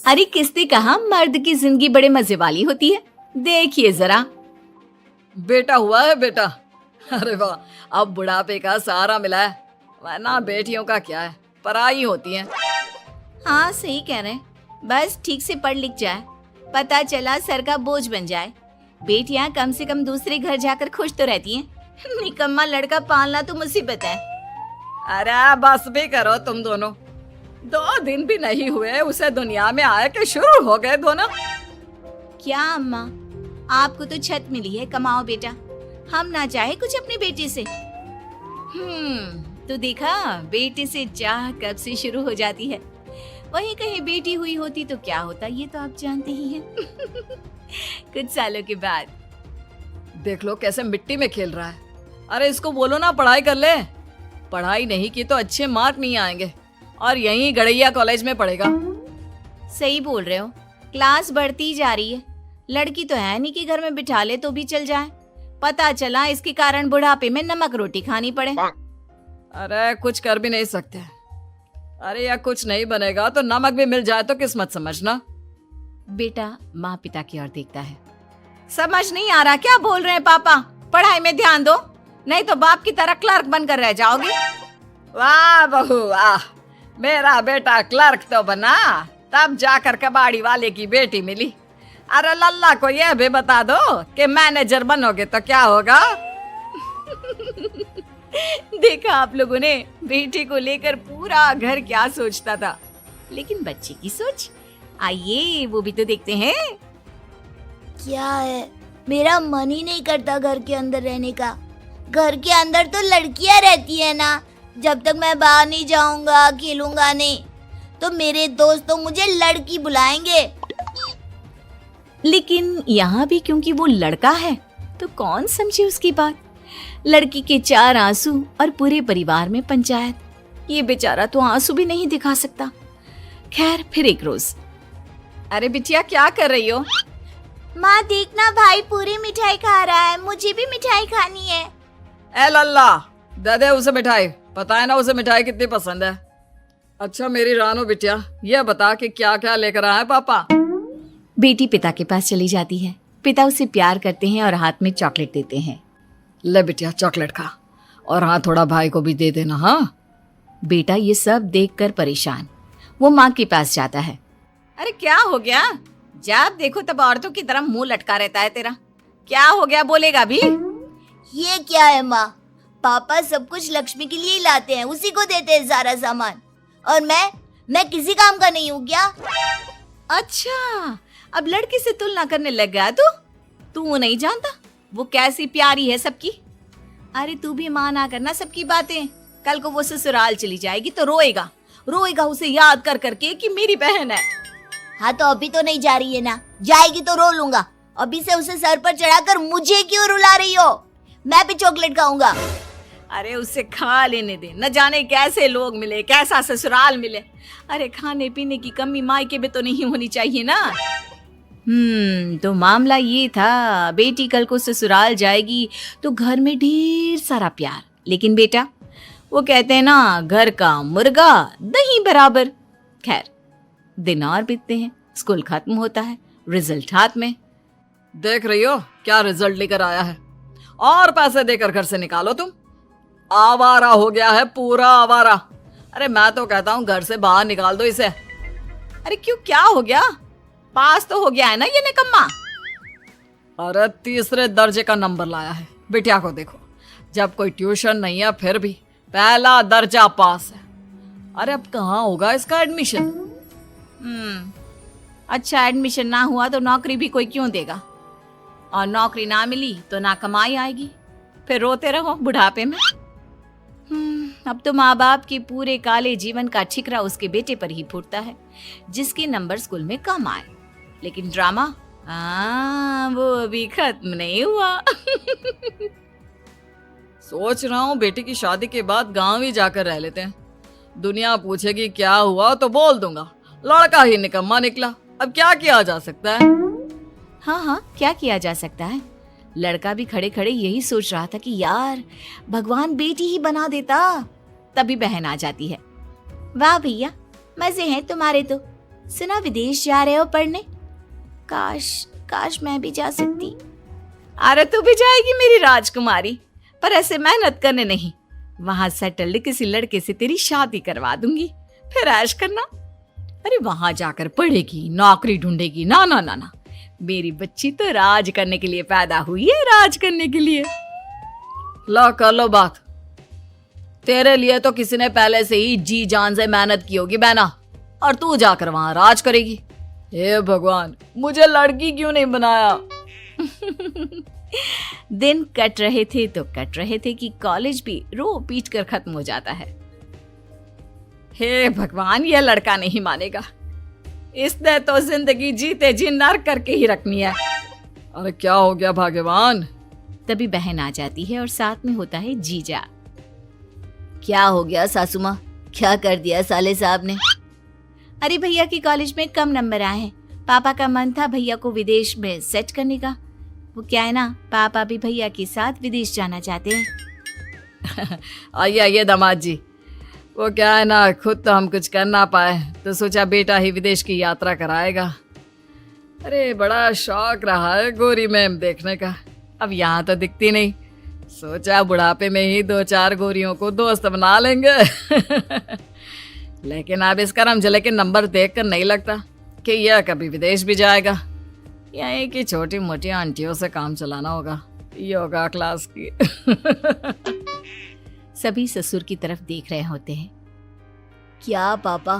अरे किसने कहा मर्द की जिंदगी बड़े मजे वाली होती है? देखिए जरा। बेटा हुआ है बेटा। अरे वाह, अब बुढ़ापे का सहारा मिला है, वरना बेटियों का क्या है, पराई होती हैं। हाँ सही कह रहे हैं, बस ठीक से पढ़ लिख जाए, पता चला सर का बोझ बन जाए। बेटियां कम से कम दूसरे घर जाकर खुश तो रहती हैं। निकम्मा लड़का पालना तो मुसीबत है। अरे बस भी करो तुम दोनों, 2 दिन भी नहीं हुए उसे दुनिया में आए कि शुरू हो गए दोनों। क्या अम्मा, आपको तो छत मिली है, कमाओ बेटा, हम ना चाहे कुछ अपनी बेटी से। तो देखा, बेटे से चाह कब से शुरू हो जाती है। वहीं कहीं बेटी हुई होती तो क्या होता, ये तो आप जानते ही हैं। कुछ सालों के बाद। देख लो कैसे मिट्टी में खेल रहा है। अरे इसको बोलो ना पढ़ाई कर ले, पढ़ाई नहीं की तो अच्छे मार्क नहीं आएंगे और यहीं गड़ैया कॉलेज में पढ़ेगा। सही बोल रहे हो, क्लास बढ़ती जा रही है। लड़की तो है नहीं कि घर में बिठा ले तो भी चल जाए। पता चला इसके कारण बुढ़ापे में नमक रोटी खानी पड़े। अरे कुछ कर भी नहीं सकते। अरे या कुछ नहीं बनेगा तो नमक भी मिल जाए तो किस्मत समझना। बेटा माँ पिता की ओर देखता है। समझ नहीं आ रहा क्या बोल रहे हैं पापा? पढ़ाई में ध्यान दो, नहीं तो बाप की तरह क्लर्क बनकर रह जाओगे। वाह बहू वाह, मेरा बेटा क्लर्क तो बना, तब जाकर कबाड़ी वाले की बेटी मिली। अरे लल्ला को यह भी बता दो कि मैनेजर बनोगे तो क्या होगा। देखा आप लोगों ने, बेटे को लेकर पूरा घर क्या सोचता था, लेकिन बच्चे की सोच, आइए वो भी तो देखते हैं। क्या है, मेरा मन ही नहीं करता घर के अंदर रहने का। घर के अंदर तो लड़कियां रहती है ना, जब तक मैं बाहर नहीं जाऊंगा, खेलूंगा नहीं, तो मेरे दोस्त तो मुझे लड़की बुलाएंगे। लेकिन यहाँ भी क्योंकि वो लड़का है तो कौन समझे उसकी बात। लड़की के 4 आंसू और पूरे परिवार में पंचायत। ये बेचारा तो आंसू भी नहीं दिखा सकता। खैर फिर एक रोज। अरे बिटिया क्या कर रही हो? माँ देखना, भाई पूरी मिठाई खा रहा है, मुझे भी मिठाई खानी है। ए लल्ला, दे दे उसे मिठाई, पता है ना उसे मिठाई कितनी पसंद है। अच्छा मेरी रानो बिटिया, यह बता कि क्या क्या लेकर आया है पापा? बेटी पिता के पास चली जाती है। पिता उसे प्यार करते हैं और हाथ में चॉकलेट देते हैं। ले बिटिया चॉकलेट खा, और हाँ थोड़ा भाई को भी दे देना। हाँ बेटा ये सब देखकर परेशान वो माँ के पास जाता है। अरे क्या हो गया? जब देखो तब औरतों की तरह मुंह लटका रहता है तेरा, क्या हो गया, बोलेगा भी? ये क्या है माँ, पापा सब कुछ लक्ष्मी के लिए ही लाते हैं, उसी को देते हैं सारा सामान, और मैं किसी काम का नहीं हूँ क्या? अच्छा, अब लड़की से तुलना करने लग गया तू नहीं जानता वो कैसी प्यारी है सबकी। अरे तू भी माना करना सबकी बातें। कल को वो ससुराल चली जाएगी तो रोएगा उसे याद कर करके कि मेरी बहन है। हाँ तो अभी तो नहीं जा रही है ना, जाएगी तो रो लूंगा। अभी से उसे सर पर चढ़ाकर मुझे क्यों रुला रही हो? मैं भी चॉकलेट खाऊंगा। अरे उसे खा लेने दे, न जाने कैसे लोग मिले, कैसा ससुराल मिले। अरे खाने पीने की कमी मायके में तो नहीं होनी चाहिए ना। तो मामला ये था, बेटी कल को ससुराल जाएगी तो घर में ढेर सारा प्यार। लेकिन बेटा वो कहते हैं ना, घर का मुर्गा दही बराबर। खैर दिन और बीतते हैं, स्कूल खत्म होता है, रिजल्ट हाथ में। देख रही हो क्या रिजल्ट लेकर आया है, और पैसे देकर घर से निकालो तुम। आवारा हो गया है, पूरा आवारा। अरे मैं तो कहता हूँ घर से बाहर निकाल दो इसे। अरे क्यों, क्या हो गया? पास तो हो गया है ना ये निकम्मा। अरे 3रे दर्जे का नंबर लाया है। बिटिया को देखो, जब कोई ट्यूशन नहीं है फिर भी पहला दर्जा पास है। अरे अब कहाँ होगा इसका एडमिशन? अच्छा एडमिशन ना हुआ तो नौकरी भी कोई क्यों देगा, और नौकरी ना मिली तो ना कमाई आएगी, फिर रोते रहो बुढ़ापे में। अब तो माँ बाप के पूरे काले जीवन का ठिकरा उसके बेटे पर ही फूटता है, जिसके नंबर स्कूल में कम आए। लेकिन ड्रामा वो अभी खत्म नहीं हुआ। सोच रहा हूँ बेटी की शादी के बाद गांव ही जाकर रह लेते हैं। दुनिया पूछेगी क्या हुआ तो बोल दूंगा लड़का ही निकम्मा निकला। अब क्या किया जा सकता है? हाँ क्या किया जा सकता है। लड़का भी खड़े खड़े यही सोच रहा था कि यार भगवान बेटी ही बना देता। तभी बहन आ जाती है। वाह भैया, मजे हैं तुम्हारे तो, सुना विदेश जा रहे हो पढ़ने? काश काश मैं भी जा सकती। अरे तू भी जाएगी मेरी राजकुमारी, पर ऐसे मेहनत करने नहीं। वहां सेटल्ड किसी लड़के से तेरी शादी करवा दूंगी, फिर ऐश करना। अरे वहां जाकर पढ़ेगी, नौकरी ढूंढेगी। ना ना ना ना, मेरी बच्ची तो राज करने के लिए पैदा हुई है, राज करने के लिए। लो कर लो बात। तेरे लिए तो किसी ने पहले से ही जी जान से मेहनत की होगी बहना, और तू जाकर वहां राज करेगी। हे भगवान, मुझे लड़की क्यों नहीं बनाया? दिन कट रहे थे तो कट रहे थे कि कॉलेज भी रो पीट कर खत्म हो जाता है। हे भगवान, यह लड़का नहीं मानेगा। इसने तो जिंदगी जीते जी नर्क करके ही रखनी है। अरे क्या हो गया भगवान? तभी बहन आ जाती है और साथ में होता है जीजा। क्या हो गया सासू माँ, क्या कर दिया साले साहब ने? अरे भैया की कॉलेज में कम नंबर आए हैं। पापा का मन था भैया को विदेश में सेट करने का। वो क्या है ना, पापा भी भैया के साथ विदेश जाना चाहते हैं। आइए आइए दामाद जी। वो क्या है ना, खुद तो हम कुछ कर ना पाए तो सोचा बेटा ही विदेश की यात्रा कराएगा। अरे बड़ा शौक रहा है गोरी मैम देखने का। अब यहाँ तो दिखती नहीं, सोचा बुढ़ापे में ही 2-4 गोरियों को दोस्त बना लेंगे। लेकिन अब इस करम जले के नंबर देखकर नहीं लगता कि यह कभी विदेश भी जाएगा। यहीं की छोटी मोटी आंटियों से काम चलाना होगा, योगा क्लास की। सभी ससुर की तरफ देख रहे होते हैं। क्या पापा,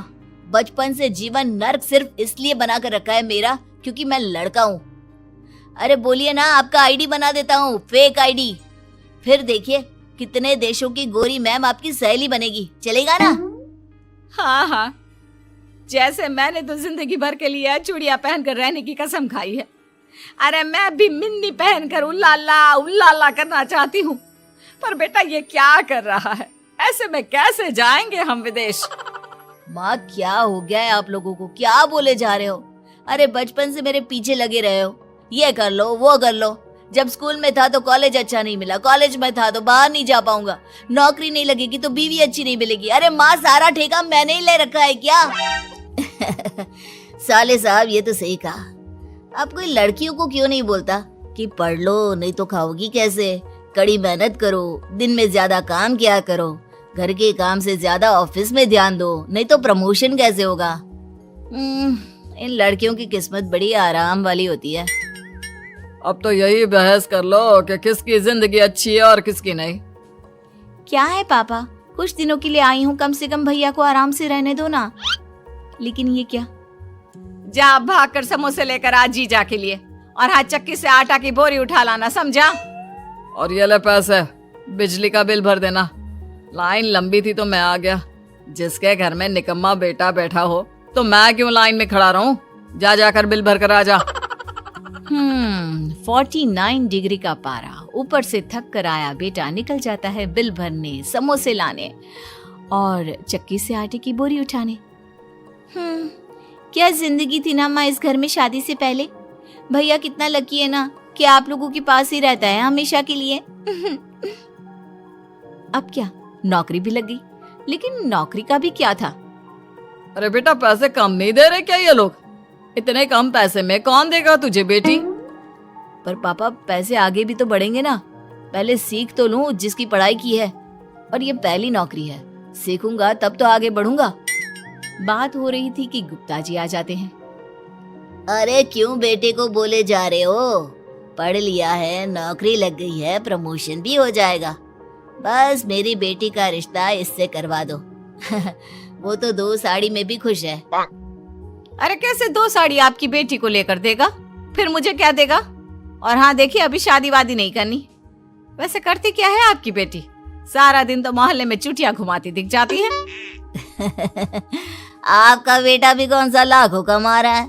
बचपन से जीवन नर्क सिर्फ इसलिए बना कर रखा है मेरा क्योंकि मैं लड़का हूँ? अरे बोलिए ना, आपका आईडी बना देता हूँ, फेक आईडी। फिर देखिए कितने देशों की गोरी मैम आपकी सहेली बनेगी, चलेगा ना? हाँ हाँ, जैसे मैंने तो जिंदगी भर के लिए चूड़ियां पहनकर रहने की कसम खाई है। अरे मैं भी मिन्नी पहनकर उल्लाला उल्लाला करना चाहती हूँ, पर बेटा ये क्या कर रहा है? ऐसे में कैसे जाएंगे हम विदेश? माँ क्या हो गया है आप लोगों को, क्या बोले जा रहे हो? अरे बचपन से मेरे पीछे लगे रहे हो, ये कर लो वो कर लो। जब स्कूल में था तो कॉलेज अच्छा नहीं मिला, कॉलेज में था तो बाहर नहीं जा पाऊंगा, नौकरी नहीं लगेगी तो बीवी अच्छी नहीं मिलेगी। अरे माँ, सारा ठेका मैंने ही ले रखा है क्या? साले साहब ये तो सही कहा। आप कोई लड़कियों को क्यों नहीं बोलता कि पढ़ लो, नहीं तो खाओगी कैसे? कड़ी मेहनत करो, दिन में ज्यादा काम किया करो, घर के काम से ज्यादा ऑफिस में ध्यान दो, नहीं तो प्रमोशन कैसे होगा? इन लड़कियों की किस्मत बड़ी आराम वाली होती है। अब तो यही बहस कर लो कि किसकी जिंदगी अच्छी है और किसकी नहीं। क्या है पापा, कुछ दिनों के लिए आई हूँ, कम से कम भैया को आराम से रहने दो ना। लेकिन ये क्या? जा भाग कर समोसे लेकर आ जीजा के लिए, और हाथ चक्की से आटा की बोरी उठा लाना, समझा? और ये ले पैसे, बिजली का बिल भर देना। लाइन लंबी थी तो मैं आ गया। जिसके घर में निकम्मा बेटा बैठा हो तो मैं क्यों लाइन में खड़ा रहूं? जा जाकर बिल भर कर आ जा। 49 डिग्री का पारा, ऊपर से थक कर आया बेटा निकल जाता है बिल भरने, समोसे लाने और चक्की से आटे की बोरी उठाने। क्या जिंदगी थी ना माँ इस घर में शादी से पहले। भैया कितना लकी है ना कि आप लोगों के पास ही रहता है हमेशा के लिए। अब क्या, नौकरी भी लग गई, लेकिन नौकरी का भी क्या था? अरे बेटा, पैसे कम नहीं दे रहे क्या ये लोग? इतने कम पैसे में कौन देगा तुझे बेटी? पर पापा पैसे आगे भी तो बढ़ेंगे ना, पहले सीख तो लूं जिसकी पढ़ाई की है, और ये पहली नौकरी है, सीखूंगा तब तो आगे बढ़ूंगा। बात हो रही थी कि गुप्ता जी आ जाते हैं। अरे क्यों बेटे को बोले जा रहे हो? पढ़ लिया है, नौकरी लग गई है, प्रमोशन भी हो जाएगा, बस मेरी बेटी का रिश्ता इससे करवा दो। वो तो 2 साड़ी में भी खुश है। अरे कैसे 2 साड़ी आपकी बेटी को लेकर देगा, फिर मुझे क्या देगा? और हाँ देखिए, अभी शादी वादी नहीं करनी। वैसे करती क्या है आपकी बेटी? सारा दिन तो मोहल्ले में चुटियां घुमाती दिख जाती है। आपका बेटा भी कौन सा लाखों कमा रहा है?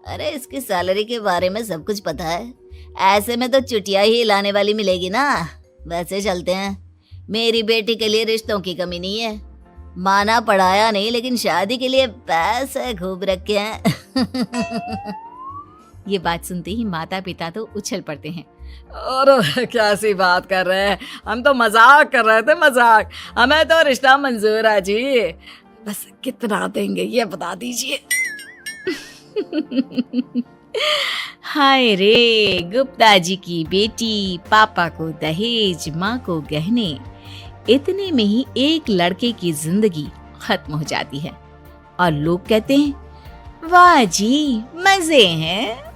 अरे इसकी सैलरी के बारे में सब कुछ पता है, ऐसे में तो चुटिया ही लाने वाली मिलेगी ना। वैसे चलते हैं, मेरी बेटी के लिए रिश्तों की कमी नहीं है, माना पढ़ाया नहीं लेकिन शादी के लिए पैसे खूब रखे हैं। ये बात सुनते ही माता पिता तो उछल पड़ते हैं। और क्या सी बात कर रहे हैं, हम तो मजाक कर रहे थे, मजाक। हमें तो रिश्ता मंजूर है जी, बस कितना देंगे ये बता दीजिए। हाय रे, गुप्ता जी की बेटी, पापा को दहेज, माँ को गहने, इतने में ही एक लड़के की जिंदगी खत्म हो जाती है और लोग कहते हैं वाह जी मजे हैं।